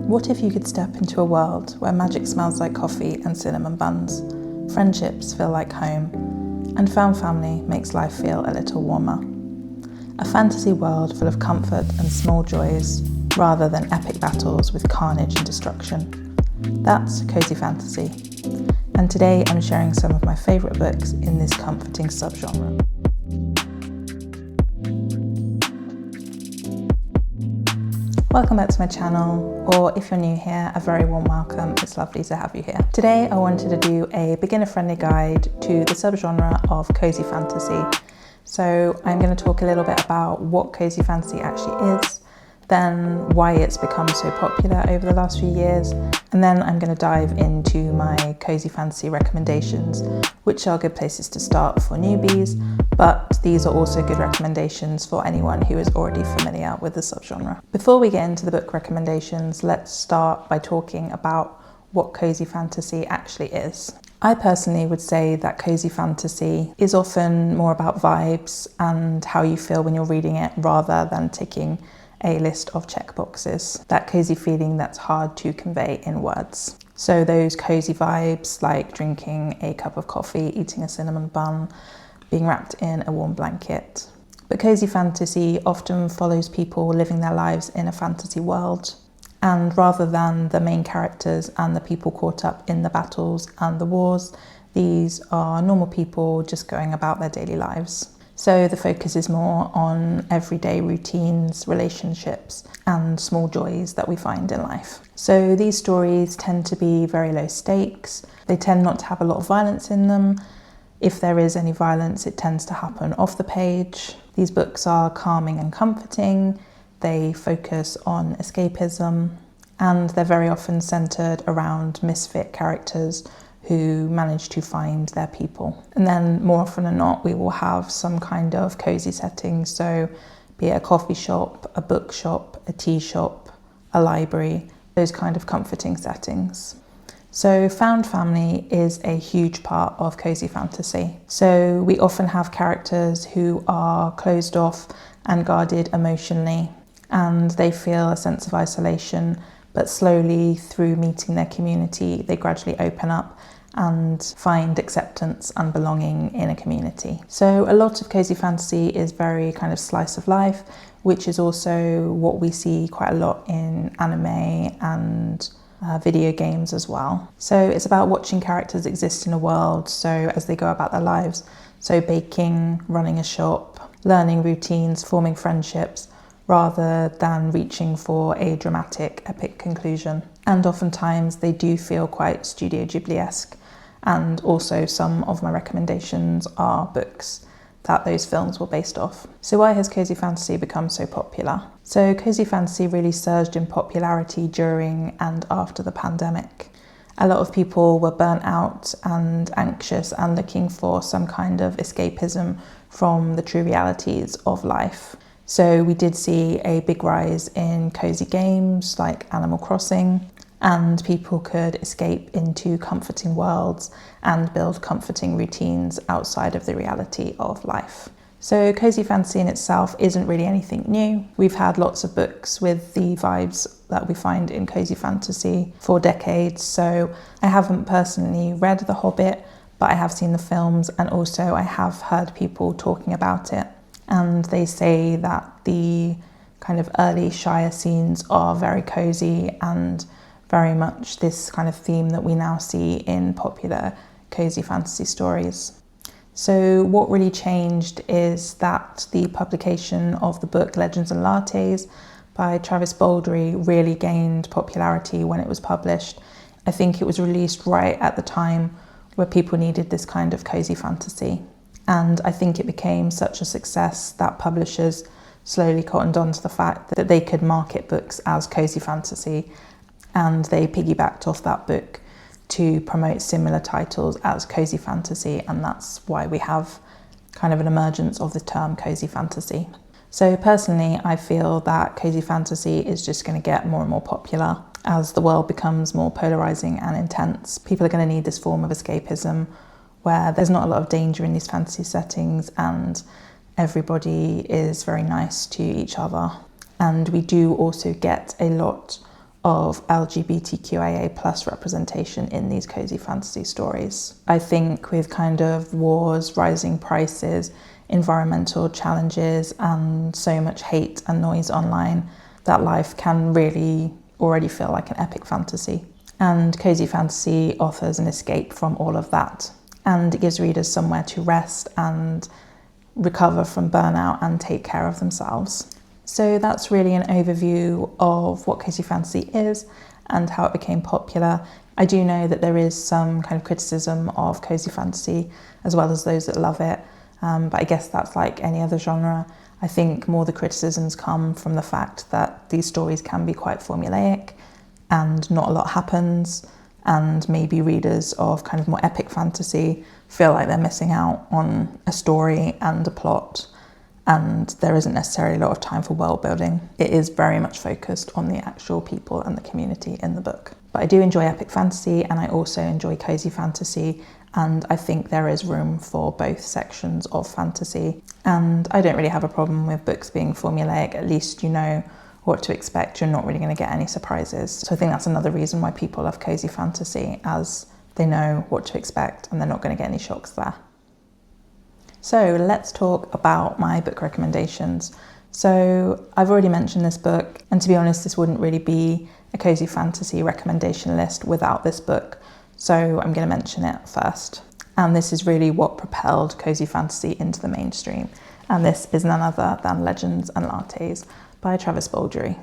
What if you could step into a world where magic smells like coffee and cinnamon buns, friendships feel like home, and found family makes life feel a little warmer? A fantasy world full of comfort and small joys, rather than epic battles with carnage and destruction. That's Cosy Fantasy, and today I'm sharing some of my favourite books in this comforting subgenre. Welcome back to my channel, or if you're new here, a very warm welcome. It's lovely to have you here. Today I wanted to do a beginner-friendly guide to the subgenre of Cosy Fantasy. So I'm going to talk a little bit about what Cosy Fantasy actually is, then why it's become so popular over the last few years, and then I'm going to dive into my Cosy Fantasy recommendations, which are good places to start for newbies, but these are also good recommendations for anyone who is already familiar with the subgenre. Before we get into the book recommendations, let's start by talking about what Cosy Fantasy actually is. I personally would say that Cosy Fantasy is often more about vibes and how you feel when you're reading it, rather than ticking a list of checkboxes. That cozy feeling that's hard to convey in words. So those cozy vibes like drinking a cup of coffee, eating a cinnamon bun, being wrapped in a warm blanket. But Cosy Fantasy often follows people living their lives in a fantasy world. And rather than the main characters and the people caught up in the battles and the wars, these are normal people just going about their daily lives. So the focus is more on everyday routines, relationships, and small joys that we find in life. So these stories tend to be very low stakes. They tend not to have a lot of violence in them. If there is any violence, it tends to happen off the page. These books are calming and comforting. They focus on escapism, and they're very often centered around misfit characters who manage to find their people. And then more often than not, we will have some kind of cozy setting. So be it a coffee shop, a bookshop, a tea shop, a library, those kind of comforting settings. So found family is a huge part of Cosy Fantasy. So we often have characters who are closed off and guarded emotionally, and they feel a sense of isolation, but slowly through meeting their community, they gradually open up and find acceptance and belonging in a community. So a lot of Cosy Fantasy is very kind of slice of life, which is also what we see quite a lot in anime and video games as well. So it's about watching characters exist in a world, so as they go about their lives. So baking, running a shop, learning routines, forming friendships, rather than reaching for a dramatic, epic conclusion. And oftentimes they do feel quite Studio Ghibli-esque, and also some of my recommendations are books that those films were based off. So why has Cosy Fantasy become so popular? So Cosy Fantasy really surged in popularity during and after the pandemic. A lot of people were burnt out and anxious and looking for some kind of escapism from the true realities of life. So we did see a big rise in cozy games like Animal Crossing, and people could escape into comforting worlds and build comforting routines outside of the reality of life. So Cosy Fantasy in itself isn't really anything new. We've had lots of books with the vibes that we find in Cosy Fantasy for decades. So I haven't personally read The Hobbit, but I have seen the films, and also I have heard people talking about it. And they say that the kind of early Shire scenes are very cozy and very much this kind of theme that we now see in popular Cosy Fantasy stories. So what really changed is that the publication of the book Legends Lattes by Travis Baldree really gained popularity when it was published. I think it was released right at the time where people needed this kind of Cosy Fantasy. And I think it became such a success that publishers slowly cottoned on to the fact that they could market books as Cosy Fantasy, and they piggybacked off that book to promote similar titles as Cosy Fantasy, and that's why we have kind of an emergence of the term Cosy Fantasy. So personally, I feel that Cosy Fantasy is just going to get more and more popular as the world becomes more polarizing and intense. People are going to need this form of escapism where there's not a lot of danger in these fantasy settings and everybody is very nice to each other. And we do also get a lot of LGBTQIA plus representation in these cozy fantasy stories. I think with kind of wars, rising prices, environmental challenges, and so much hate and noise online, that life can really already feel like an epic fantasy. And cozy fantasy offers an escape from all of that, and it gives readers somewhere to rest and recover from burnout and take care of themselves. So that's really an overview of what cozy fantasy is and how it became popular. I do know that there is some kind of criticism of cozy fantasy as well as those that love it, but I guess that's like any other genre. I think more the criticisms come from the fact that these stories can be quite formulaic and not a lot happens, and maybe readers of kind of more epic fantasy feel like they're missing out on a story and a plot, and there isn't necessarily a lot of time for world building. It is very much focused on the actual people and the community in the book. But I do enjoy epic fantasy, and I also enjoy cozy fantasy, and I think there is room for both sections of fantasy. And I don't really have a problem with books being formulaic. At least you know what to expect. You're not really going to get any surprises. So I think that's another reason why people love cozy fantasy, as they know what to expect and they're not going to get any shocks there. So let's talk about my book recommendations. So I've already mentioned this book, and to be honest, this wouldn't really be a cozy fantasy recommendation list without this book. So I'm going to mention it first. And this is really what propelled cozy fantasy into the mainstream. And this is none other than Legends and Lattes by Travis Baldree.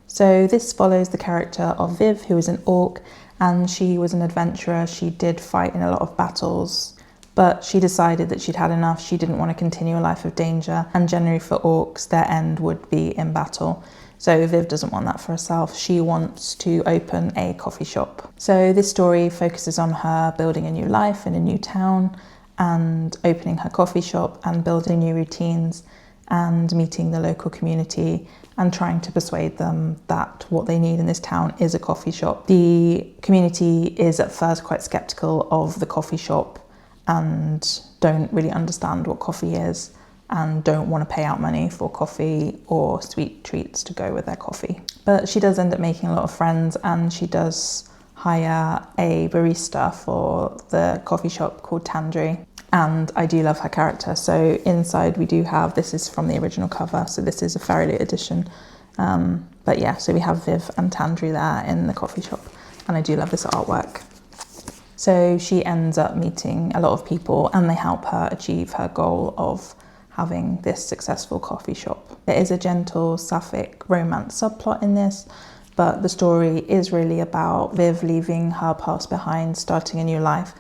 So this follows the character of Viv, who is an orc, and she was an adventurer. She did fight in a lot of battles, but she decided that she'd had enough. She didn't want to continue a life of danger, and generally for orcs, their end would be in battle. So Viv doesn't want that for herself. She wants to open a coffee shop. So this story focuses on her building a new life in a new town and opening her coffee shop and building new routines and meeting the local community and trying to persuade them that what they need in this town is a coffee shop. The community is at first quite skeptical of the coffee shop and don't really understand what coffee is and don't want to pay out money for coffee or sweet treats to go with their coffee. But she does end up making a lot of friends, and she does hire a barista for the coffee shop called Tandri. And I do love her character. So inside we do have, this is from the original cover, so this is a Fairy Loot edition. But yeah, so we have Viv and Tandri there in the coffee shop, and I do love this artwork. So she ends up meeting a lot of people, and they help her achieve her goal of having this successful coffee shop. There is a gentle sapphic romance subplot in this, but the story is really about Viv leaving her past behind, starting a new life,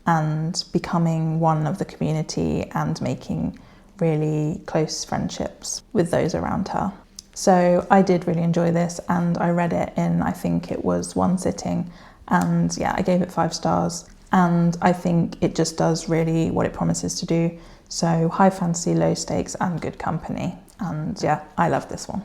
and becoming one of the community and making really close friendships with those around her. So I did really enjoy this, and I read it in, I think it was one sitting, and yeah, I gave it 5 stars, and I think it just does really what it promises to do. So high fantasy, low stakes, and good company, and yeah, I love this one.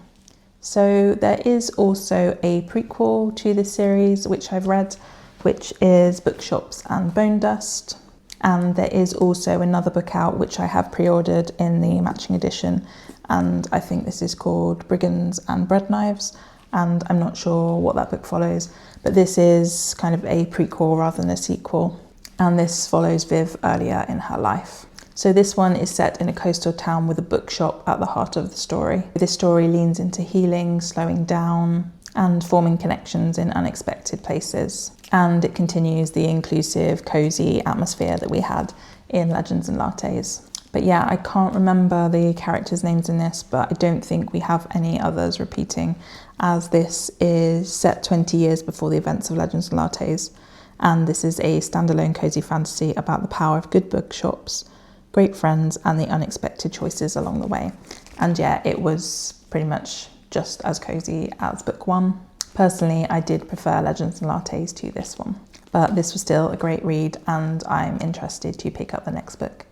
So there is also a prequel to this series which I've read, which is Bookshops and Bonedust. And there is also another book out which I have pre-ordered in the matching edition, and I think this is called Brigands and Bread Knives, and I'm not sure what that book follows, but this is kind of a prequel rather than a sequel, and this follows Viv earlier in her life. So this one is set in a coastal town with a bookshop at the heart of the story. This story leans into healing, slowing down, and forming connections in unexpected places. And it continues the inclusive, cozy atmosphere that we had in Legends and Lattes. But yeah, I can't remember the characters' names in this, but I don't think we have any others repeating, as this is set 20 years before the events of Legends and Lattes. And this is a standalone cozy fantasy about the power of good bookshops, great friends, and the unexpected choices along the way. And yeah, it was pretty much just as cozy as book 1. Personally, I did prefer Legends and Lattes to this one, but this was still a great read, and I'm interested to pick up the next book.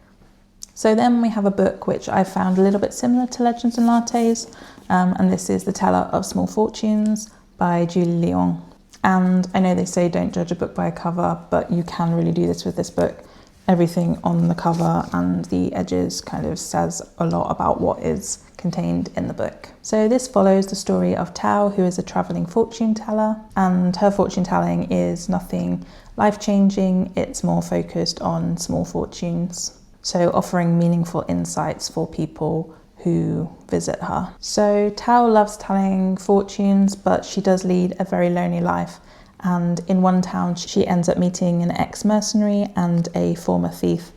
So then we have a book which I found a little bit similar to Legends and Lattes, and this is The Teller of Small Fortunes by Julie Leong. And I know they say don't judge a book by a cover, but you can really do this with this book. everything on the cover and the edges kind of says a lot about what is contained in the book. So this follows the story of Tao, who is a travelling fortune teller, and her fortune telling is nothing life-changing, it's more focused on small fortunes, so offering meaningful insights for people who visit her. So Tao loves telling fortunes, but she does lead a very lonely life, and in one town she ends up meeting an ex-mercenary and a former thief,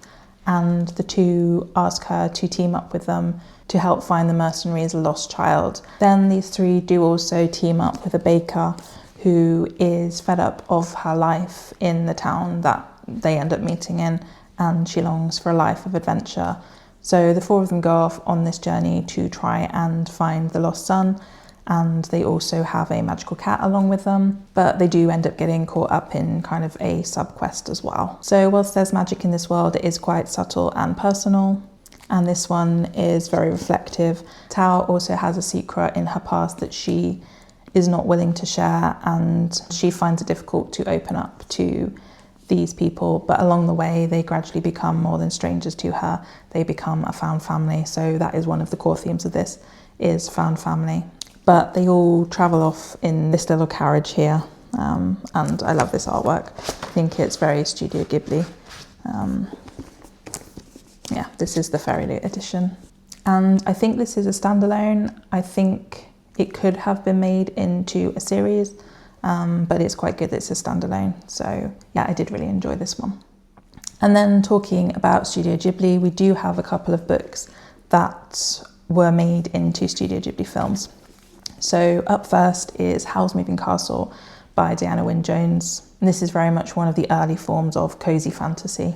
and the two ask her to team up with them to help find the mercenary's lost child. Then these three do also team up with a baker who is fed up of her life in the town that they end up meeting in, and she longs for a life of adventure. So the four of them go off on this journey to try and find the lost son, and they also have a magical cat along with them, but they do end up getting caught up in kind of a sub-quest as well. So whilst there's magic in this world, it is quite subtle and personal, and this one is very reflective. Tao also has a secret in her past that she is not willing to share, and she finds it difficult to open up to these people, but along the way they gradually become more than strangers to her. They become a found family, so that is one of the core themes of this, is found family. But they all travel off in this little carriage here, and I love this artwork. I think it's very Studio Ghibli. Yeah, this is the Fairy Loot edition, and I think this is a standalone. I think it could have been made into a series, but it's quite good that it's a standalone. So yeah, I did really enjoy this one. And then talking about Studio Ghibli, we do have a couple of books that were made into Studio Ghibli films. So up first is Howl's Moving Castle by Diana Wynne Jones. And this is very much one of the early forms of cozy fantasy.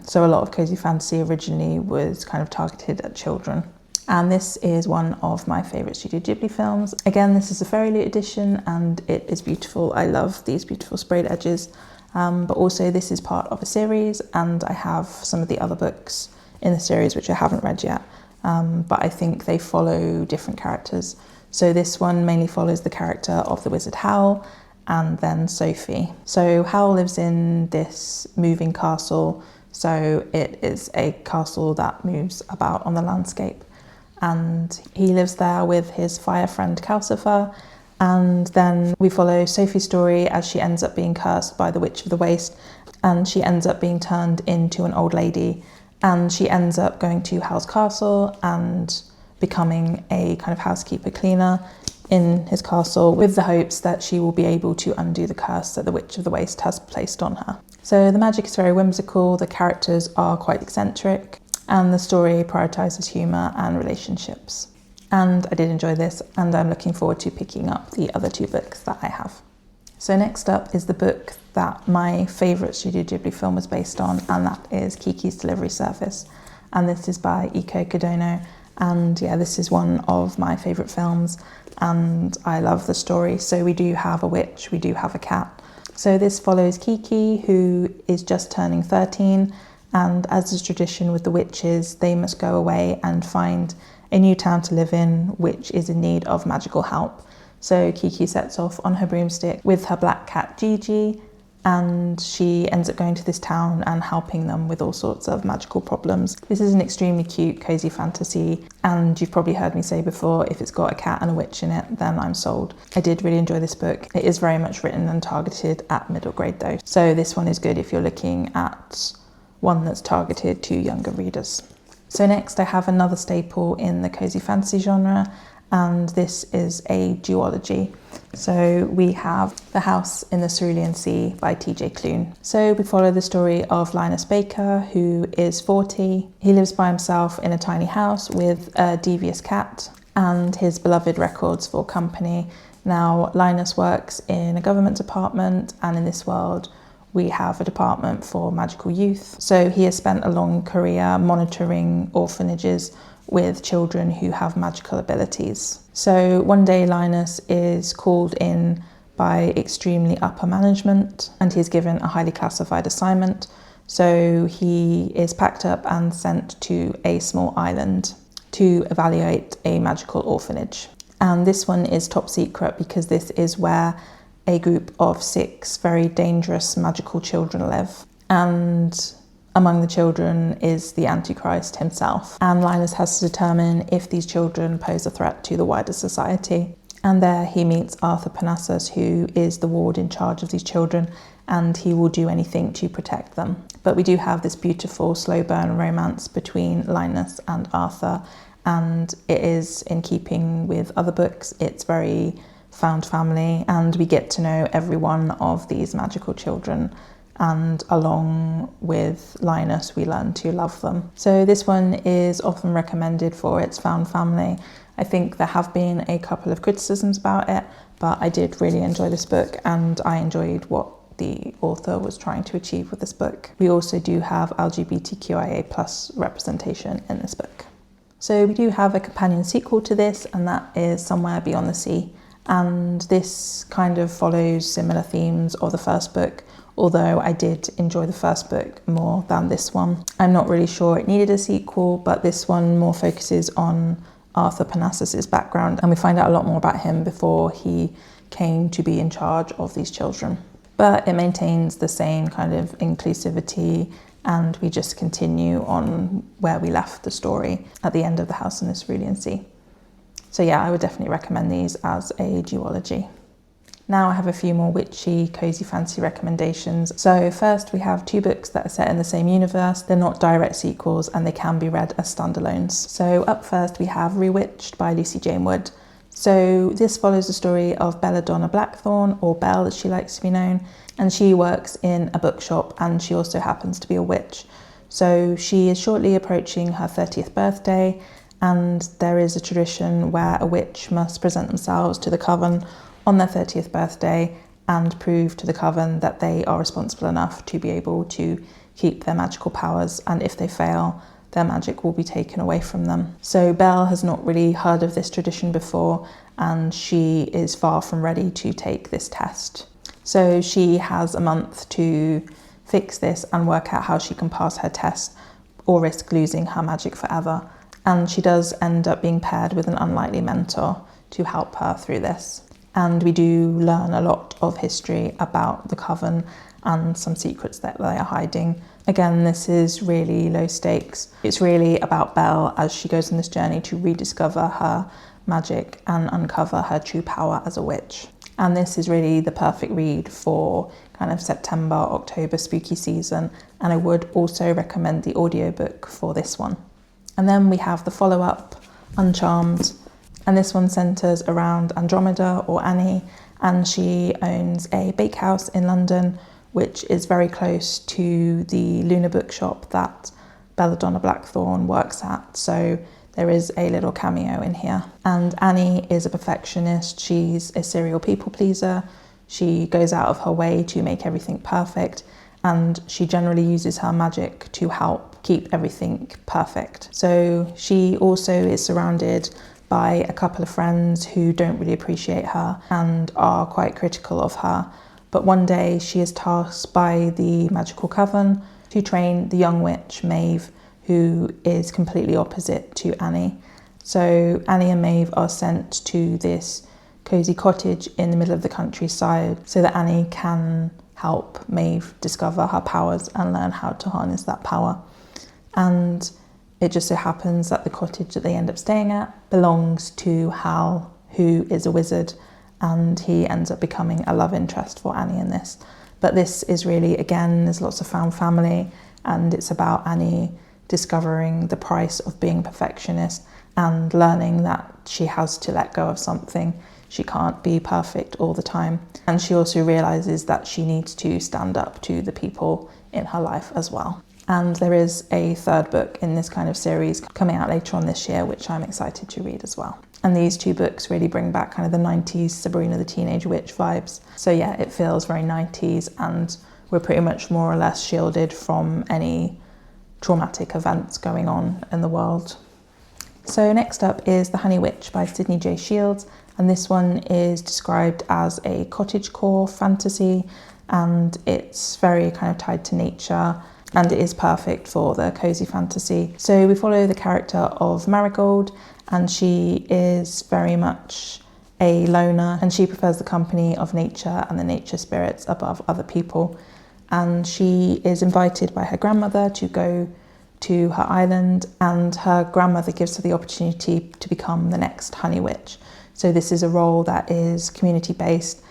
So a lot of cozy fantasy originally was kind of targeted at children. And this is one of my favourite Studio Ghibli films. Again, this is a Fairy Loot edition and it is beautiful. I love these beautiful sprayed edges. But also this is part of a series, and I have some of the other books in the series which I haven't read yet. But I think they follow different characters. So this one mainly follows the character of the wizard Howl and then Sophie. So Howl lives in this moving castle. So it is a castle that moves about on the landscape. And he lives there with his fire friend Calcifer. And then we follow Sophie's story as she ends up being cursed by the Witch of the Waste, and she ends up being turned into an old lady, and she ends up going to Howl's castle and becoming a kind of housekeeper cleaner in his castle, with the hopes that she will be able to undo the curse that the Witch of the Waste has placed on her. So the magic is very whimsical, the characters are quite eccentric, and the story prioritises humour and relationships. And I did enjoy this, and I'm looking forward to picking up the other two books that I have. So next up is the book that my favourite Studio Ghibli film was based on, and that is Kiki's Delivery Service. And this is by Eiko Kadono. And yeah, this is one of my favourite films, and I love the story. So we do have a witch, we do have a cat. So this follows Kiki, who is just turning 13, and as is tradition with the witches, they must go away and find a new town to live in, which is in need of magical help. So Kiki sets off on her broomstick with her black cat Gigi, and she ends up going to this town and helping them with all sorts of magical problems. This is an extremely cute, cozy fantasy, and you've probably heard me say before, if it's got a cat and a witch in it, then I'm sold. I did really enjoy this book. It is very much written and targeted at middle grade though, so this one is good if you're looking at one that's targeted to younger readers. So next I have another staple in the cozy fantasy genre, and this is a duology. So we have The House in the Cerulean Sea by TJ Klune. So we follow the story of Linus Baker, who is 40. He lives by himself in a tiny house with a devious cat and his beloved records for company. Now Linus works in a government department, and in this world we have a department for magical youth. So he has spent a long career monitoring orphanages with children who have magical abilities. So one day Linus is called in by extremely upper management, and he's given a highly classified assignment. So he is packed up and sent to a small island to evaluate a magical orphanage. And this one is top secret because this is where a group of 6 very dangerous magical children live. And among the children is the Antichrist himself, and Linus has to determine if these children pose a threat to the wider society. And there he meets Arthur Parnassus, who is the ward in charge of these children, and he will do anything to protect them. But we do have this beautiful slow burn romance between Linus and Arthur, and it is in keeping with other books. It's very found family, and we get to know every one of these magical children, and along with Linus we learn to love them. So this one is often recommended for its found family. I think there have been a couple of criticisms about it, but I did really enjoy this book, and I enjoyed what the author was trying to achieve with this book. We also do have LGBTQIA+ representation in this book. So we do have a companion sequel to this, and that is Somewhere Beyond the Sea. And this kind of follows similar themes of the first book, although I did enjoy the first book more than this one. I'm not really sure it needed a sequel, but this one more focuses on Arthur Parnassus's background, and we find out a lot more about him before he came to be in charge of these children. But it maintains the same kind of inclusivity, and we just continue on where we left the story at the end of The House in the Cerulean Sea. So yeah, I would definitely recommend these as a duology. Now I have a few more witchy, cozy fantasy recommendations. So first we have 2 books that are set in the same universe. They're not direct sequels, and they can be read as standalones. So up first we have Rewitched by Lucy Jane Wood. So this follows the story of Belladonna Blackthorn, or Belle as she likes to be known, and she works in a bookshop, and she also happens to be a witch. So she is shortly approaching her 30th birthday, and there is a tradition where a witch must present themselves to the coven on their 30th birthday and prove to the coven that they are responsible enough to be able to keep their magical powers, and if they fail, their magic will be taken away from them. So Belle has not really heard of this tradition before, and she is far from ready to take this test. So she has a month to fix this and work out how she can pass her test or risk losing her magic forever. And she does end up being paired with an unlikely mentor to help her through this. And we do learn a lot of history about the coven and some secrets that they are hiding. Again, this is really low stakes. It's really about Belle as she goes on this journey to rediscover her magic and uncover her true power as a witch. And this is really the perfect read for kind of September, October spooky season. And I would also recommend the audiobook for this one. And then we have the follow-up, Uncharmed. And this one centres around Andromeda, or Annie, and she owns a bakehouse in London, which is very close to the Lunar bookshop that Belladonna Blackthorn works at. So there is a little cameo in here. And Annie is a perfectionist. She's a serial people pleaser. She goes out of her way to make everything perfect, and she generally uses her magic to help keep everything perfect. So she also is surrounded by a couple of friends who don't really appreciate her and are quite critical of her. But one day she is tasked by the magical coven to train the young witch, Maeve, who is completely opposite to Annie. So Annie and Maeve are sent to this cosy cottage in the middle of the countryside so that Annie can help Maeve discover her powers and learn how to harness that power. And it just so happens that the cottage that they end up staying at belongs to Howl, who is a wizard, and he ends up becoming a love interest for Annie in this. But this is really, again, there's lots of found family, and it's about Annie discovering the price of being a perfectionist and learning that she has to let go of something. She can't be perfect all the time. And she also realizes that she needs to stand up to the people in her life as well. And there is a 3rd book in this kind of series coming out later on this year, which I'm excited to read as well. And these 2 books really bring back kind of the 90s Sabrina the Teenage Witch vibes. So yeah, it feels very 90s, and we're pretty much more or less shielded from any traumatic events going on in the world. So next up is The Honey Witch by Sydney J. Shields, and this one is described as a cottagecore fantasy, and it's very kind of tied to nature, and it is perfect for the cozy fantasy. So we follow the character of Marigold, and she is very much a loner, and she prefers the company of nature and the nature spirits above other people. and she is invited by her grandmother to go to her island, and her grandmother gives her the opportunity to become the next honey witch. So this is a role that is community based,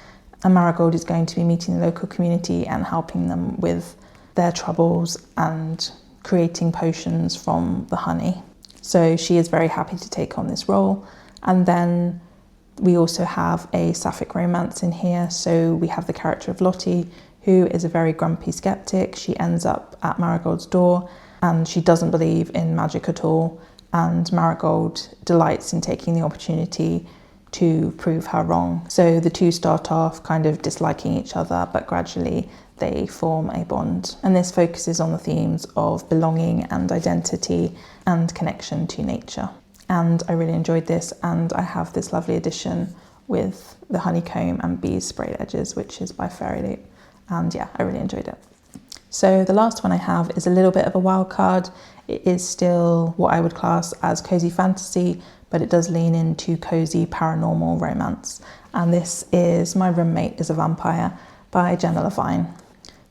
and Marigold is going to be meeting the local community and helping them with their troubles and creating potions from the honey. So she is very happy to take on this role. And then we also have a sapphic romance in here. So we have the character of Lottie, who is a very grumpy skeptic. She ends up at Marigold's door and she doesn't believe in magic at all. And Marigold delights in taking the opportunity to prove her wrong. So the two start off kind of disliking each other, but gradually they form a bond. And this focuses on the themes of belonging and identity and connection to nature. And I really enjoyed this, and I have this lovely edition with the honeycomb and bees sprayed edges, which is by Fairy Loot. And yeah, I really enjoyed it. So the last one I have is a little bit of a wild card. It is still what I would class as cozy fantasy, but it does lean into cozy paranormal romance. And this is My Roommate is a Vampire by Jenna Levine.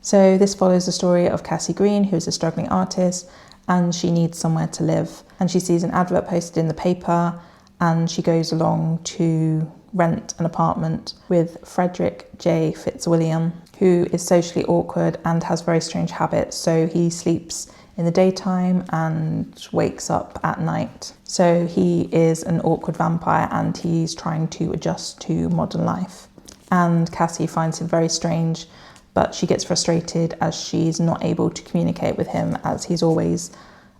So this follows the story of Cassie Green, who is a struggling artist, and she needs somewhere to live. And she sees an advert posted in the paper, and she goes along to rent an apartment with Frederick J. Fitzwilliam, who is socially awkward and has very strange habits. So he sleeps in the daytime and wakes up at night. So he is an awkward vampire and he's trying to adjust to modern life. And Cassie finds him very strange, but she gets frustrated as she's not able to communicate with him as he's always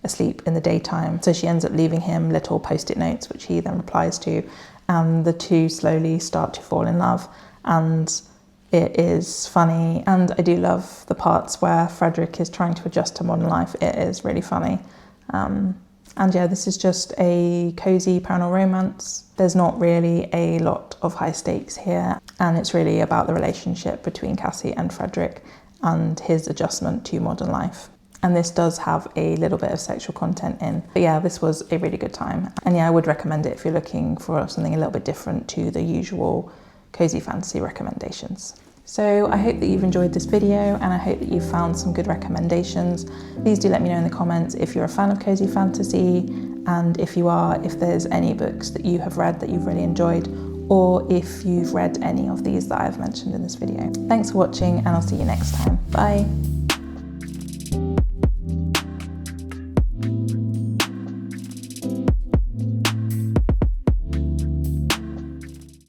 asleep in the daytime. So she ends up leaving him little post-it notes, which he then replies to, and the two slowly start to fall in love. And it is funny, and I do love the parts where Frederick is trying to adjust to modern life. It is really funny. And yeah, this is just a cozy paranormal romance. There's not really a lot of high stakes here, and it's really about the relationship between Cassie and Frederick and his adjustment to modern life. And this does have a little bit of sexual content in. But yeah, this was a really good time. And yeah, I would recommend it if you're looking for something a little bit different to the usual cozy fantasy recommendations. So I hope that you've enjoyed this video, and I hope that you've found some good recommendations. Please do let me know in the comments if you're a fan of cozy fantasy, and if you are, if there's any books that you have read that you've really enjoyed, or if you've read any of these that I've mentioned in this video. Thanks for watching, and I'll see you next time. Bye.